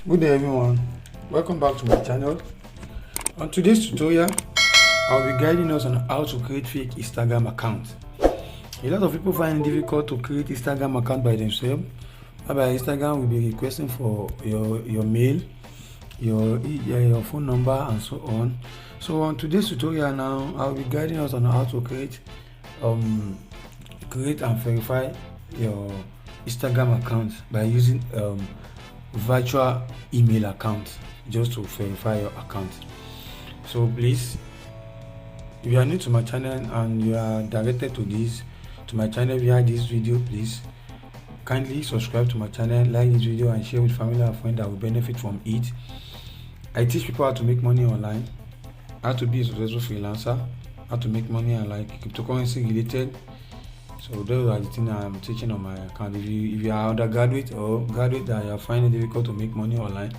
Good day everyone, welcome back to my channel. On today's tutorial, I'll be guiding us on how to create fake Instagram accounts. A lot of people find it difficult to create Instagram account by themselves. Whereby Instagram will be requesting for your mail, your phone number and so on. So on today's tutorial now, I'll be guiding us on how to create and verify your Instagram account by using virtual email account just to verify your account. So please, if you are new to my channel and you are directed to my channel via this video, please kindly subscribe to my channel, like this video and share with family and friends that will benefit from it. I teach people how to make money online, how to be a successful freelancer, how to make money and like cryptocurrency related. So those are the things I'm teaching on my account. If you are undergraduate or graduate that you are finding it difficult to make money online,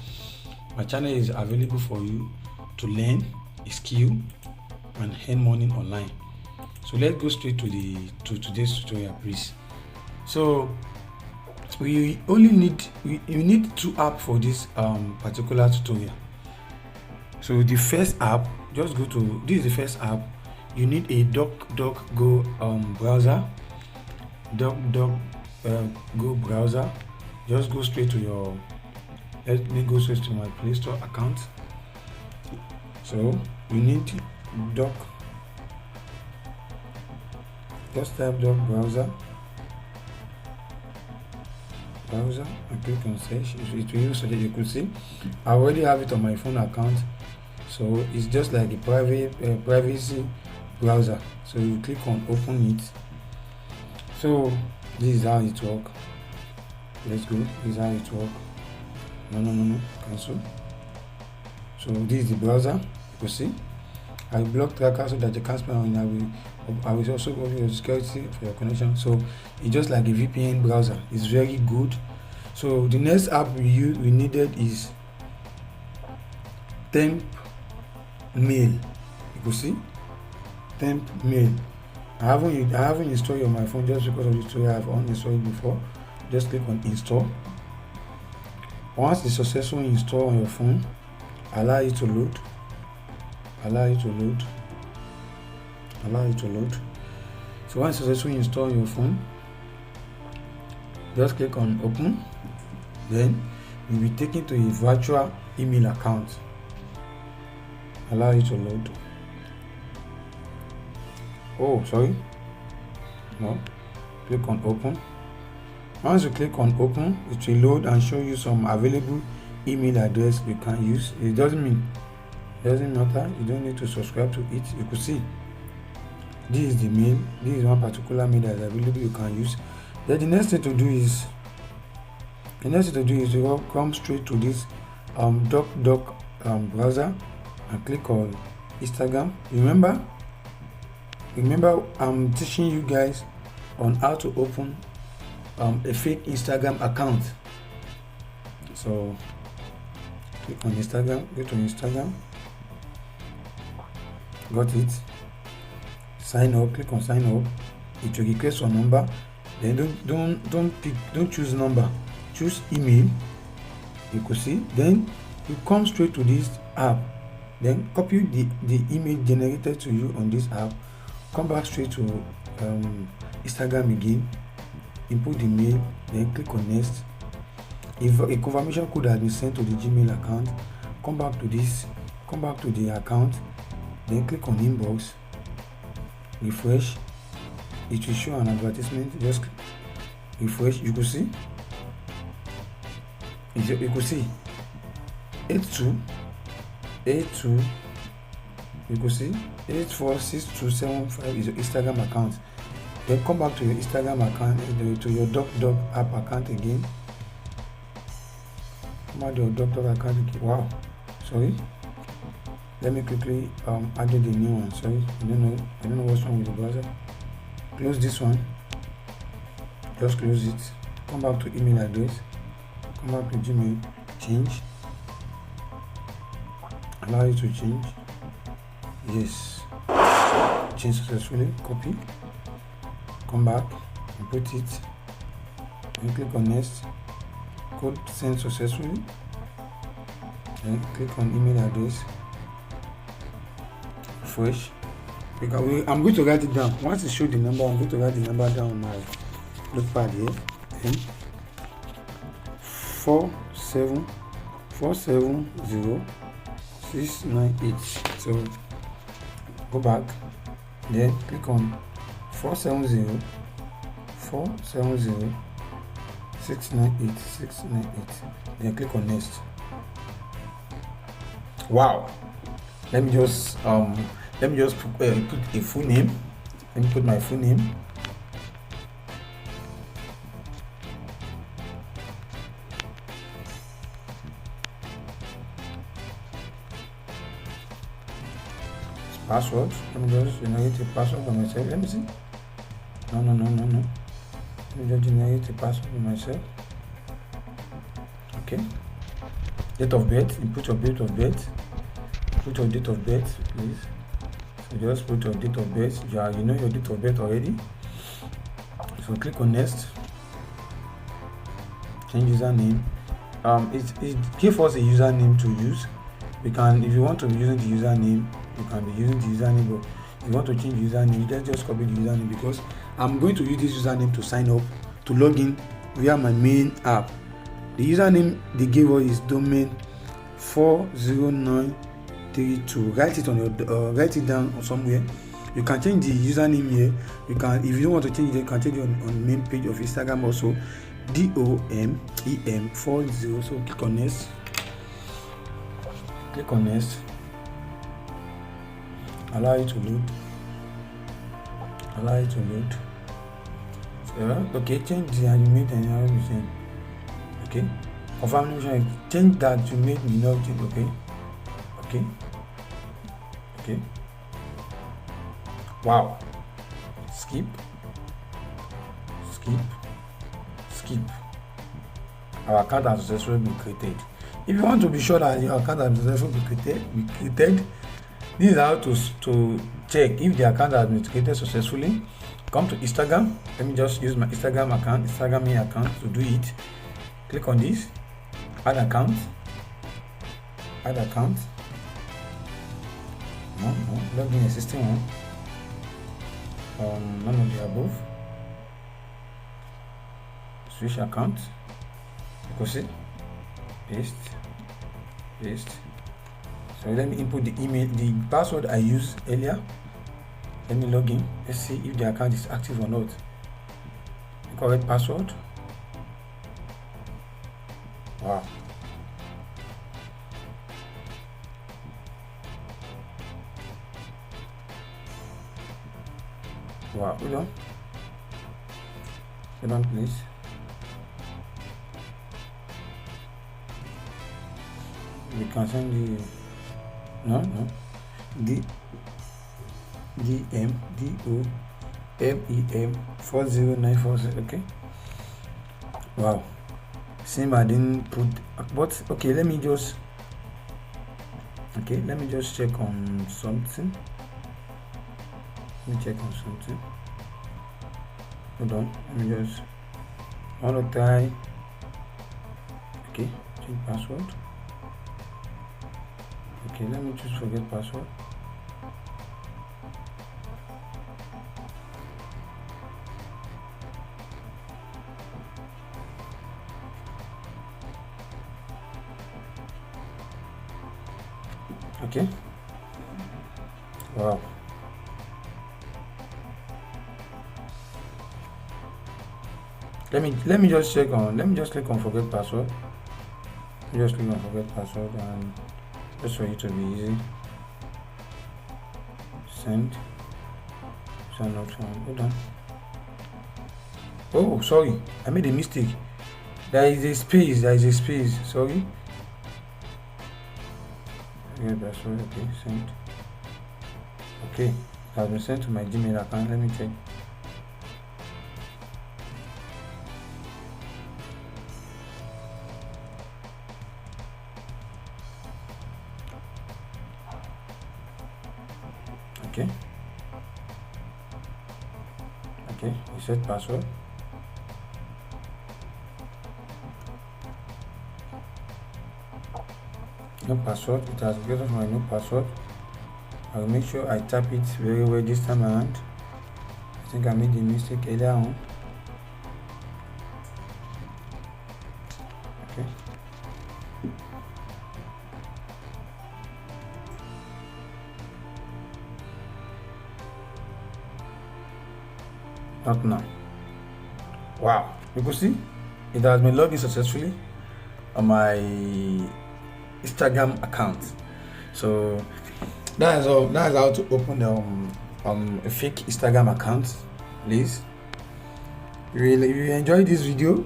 my channel is available for you to learn a skill and earn money online. So let's go straight to today's tutorial, please. So we need two apps for this particular tutorial. So the first app, this is the first app. You need a DuckDuckGo browser. Go browser. Just go straight to your. Let me go straight to my Play Store account. So you need Duck. Just type Duck browser. And click on search. It will use so that you could see. I already have it on my phone account. So it's just like a privacy browser. So you click on open it. So this is how it works. Let's go. This is how it works. No. Cancel. So this is the browser. You see. I will block tracker so that you can't spy on. I will also go for your security for your connection. So it's just like a VPN browser. It's very good. So the next app we needed is Temp Mail. You can see Temp Mail. I haven't installed it on my phone just because of the tutorial. I've uninstalled it before. Just click on install. Once it's successfully installed on your phone, allow it to load. So once it's successfully installed on your phone, just click on open. Then you'll be taken to a virtual email account. Allow it to load. Oh, sorry. No. Click on open. Once you click on open, it will load and show you some available email address you can use. It doesn't matter. You don't need to subscribe to it. You could see this is the mail. This is one particular mail that is available you can use. Then the next thing to do is to come straight to this DuckDuck browser and click on Instagram. Remember, I'm teaching you guys on how to open a fake Instagram account. So click on Instagram, go to Instagram, got it, sign up, click on sign up. It will request your number. Then don't choose number, choose email. You could see. Then you come straight to this app. Then copy the email generated to you on this app. Come back straight to Instagram again, input the mail, then click on next. If a confirmation code has been sent to the Gmail account, come back to the account, then click on inbox, refresh. It will show an advertisement. Just refresh. You could see 82. You could see 846275 is your Instagram account. Then come back to your Instagram account, to your DuckDuck app account again. Come back to your DuckDuck account again. Wow, sorry. Let me quickly add the new one. Sorry, I don't know what's wrong with the browser. Close this one. Just close it. Come back to email address. Come back to Gmail. Change. Allow it to change. Yes. Change successfully. Copy. Come back and put it and click on next. Code sent successfully. Then click on email address, refresh. I'm going to write it down. Once it shows the number, I'm going to write the number down on my notepad here. Then 4706987. So go back, then click on 470698698. Then click on next. Wow. Let me just put a full name. Let me put my full name. Password. Let me just generate a password for myself. Let me see. No. Let me just generate a password for myself. Okay. Date of birth. Input your date of birth. Put your date of birth, please. So just put your date of birth. You know your date of birth already. So click on next. Change username. It gives us a username to use. We can, if you want to be using the username, you can be using the username. But if you want to change the username, just copy the username, because I'm going to use this username to sign up, to log in via my main app. The username they gave us is domain 40932. Write it on your write it down or somewhere. You can change the username here. You can, if you don't want to change it, you can change it on the main page of Instagram also. DOMEM40. So click on next. Click on next. Allow it to load. So, okay, change the animate and everything. Okay. Confirmation. Change that you made me know. Okay. Wow. Skip. Our account has successfully been created. If you want to be sure that your account has successfully been created, this is how to check if the account has been created successfully. Come to Instagram. Let me just use my Instagram account, Instagram main account to do it. Click on this. Add account. No, log in existing one. None of the above. Switch account. You can see. Paste. So let me input the email, the password I used earlier. Let me log in. Let's see if the account is active or not. Correct password. Wow. Hold on, please. We can send the DMEM4094. Okay. Wow. Same, I didn't put, but okay, let me just check on something. Hold on, let me just want to try. Okay, change password. Okay, let me just forget password. Okay. Wow. Let me just check on. Let me just click on forget password. Just click on forget password, and just for you to be easy. Send option. Hold on. Oh, sorry, I made a mistake. There is a space. Sorry. Forget password. Okay, send. Okay, it has been sent to my Gmail account. Let me check. Okay, reset password. no password. It has requested for my no password. I will make sure I tap it very well this time around. I think I made a mistake earlier on. Okay. Not now. Wow, you can see it has been logged in successfully on my Instagram account. So that's all. That's how to open a fake Instagram account. Please, if you enjoyed this video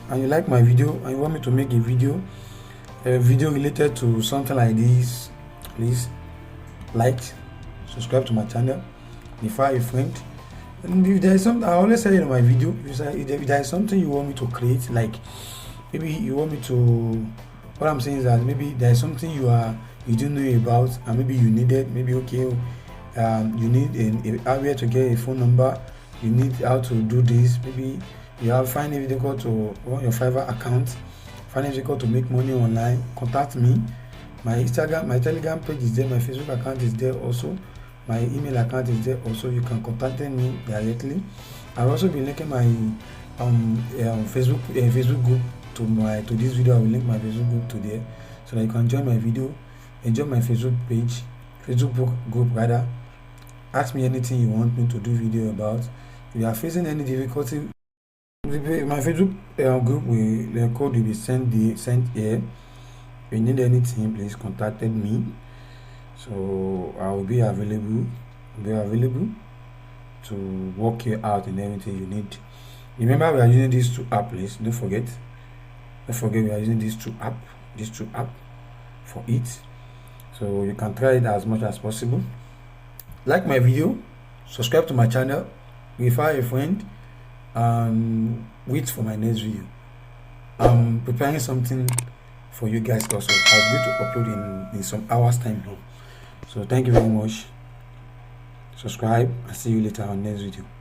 and you like my video and you want me to make a video related to something like this, please like, subscribe to my channel, refer a friend. And if there is something, I always say in my video, if there is something you want me to create, like maybe you want me to, what I'm saying is that maybe there is something you don't know about, and maybe you needed, maybe okay, you need a area to get a phone number, you need how to do this, maybe you have find it difficult to run your Fiverr account, find it difficult to make money online, contact me. My Instagram, my Telegram page is there, my Facebook account is there also. My email account is there also. You can contact me directly. I'll also be linking my Facebook group to this video. I will link my Facebook group to there, so that you can join my video, enjoy my Facebook page, Facebook group rather. Ask me anything you want me to do video about. If you are facing any difficulty, my Facebook group the code will be sent here. If you need anything, please contact me. So I will be available to work you out in everything you need. Remember, we are using these two apps, please. Don't forget we are using these two apps for it. So you can try it as much as possible. Like my video, subscribe to my channel, refer a friend, and wait for my next video. I'm preparing something for you guys also. I'll be to upload in some hours time now. So thank you very much. Subscribe. I'll see you later on next video.